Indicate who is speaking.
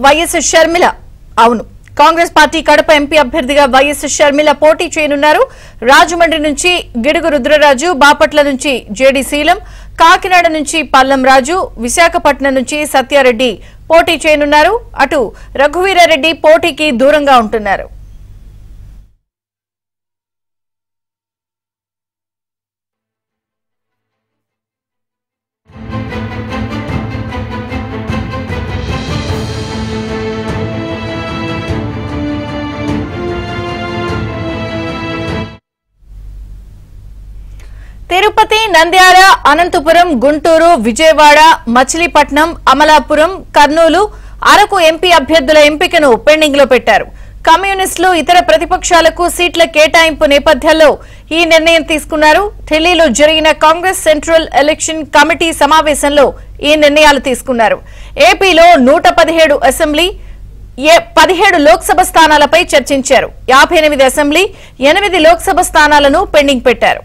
Speaker 1: YS Sharmila. అవును, Congress party Kadapa MP అభ్యర్థిగా YS Sharmila పోటీ చేయనున్నారు. రాజమండ్రి నుంచి గిడుగు రుద్రరాజు, బాపట్ల నుంచి జేడి శీలం, కాకినాడ నుంచి పల్లం రాజు, విశాఖపట్నం నుంచి సత్యారెడ్డి పోటీ చేయనున్నారు. అటు రఘువీరారెడ్డి పోటీకి దూరంగా ఉంటున్నారు. తిరుపతి, నంద్యాల, అనంతపురం, గుంటూరు, విజయవాడ, మచిలీపట్నం, అమలాపురం, కర్నూలు, అరకు ఎంపీ అభ్యర్థుల ఎంపికను పెండింగ్ లో పెట్టారు. కమ్యూనిస్టులు, ఇతర ప్రతిపక్షాలకు సీట్ల కేటాయింపు నేపథ్యంలో ఈ నిర్ణయం తీసుకున్నారు. ఢిల్లీలో జరిగిన కాంగ్రెస్ సెంట్రల్ ఎలక్షన్ కమిటీ సమావేశంలో ఈ నిర్ణయాలు తీసుకున్నారు. ఏపీలో 117 అసెంబ్లీ, 17 లోక్సభ స్థానాలపై చర్చించారు. 58 అసెంబ్లీ, 8 లోక్సభ స్థానాలను పెండింగ్ పెట్టారు.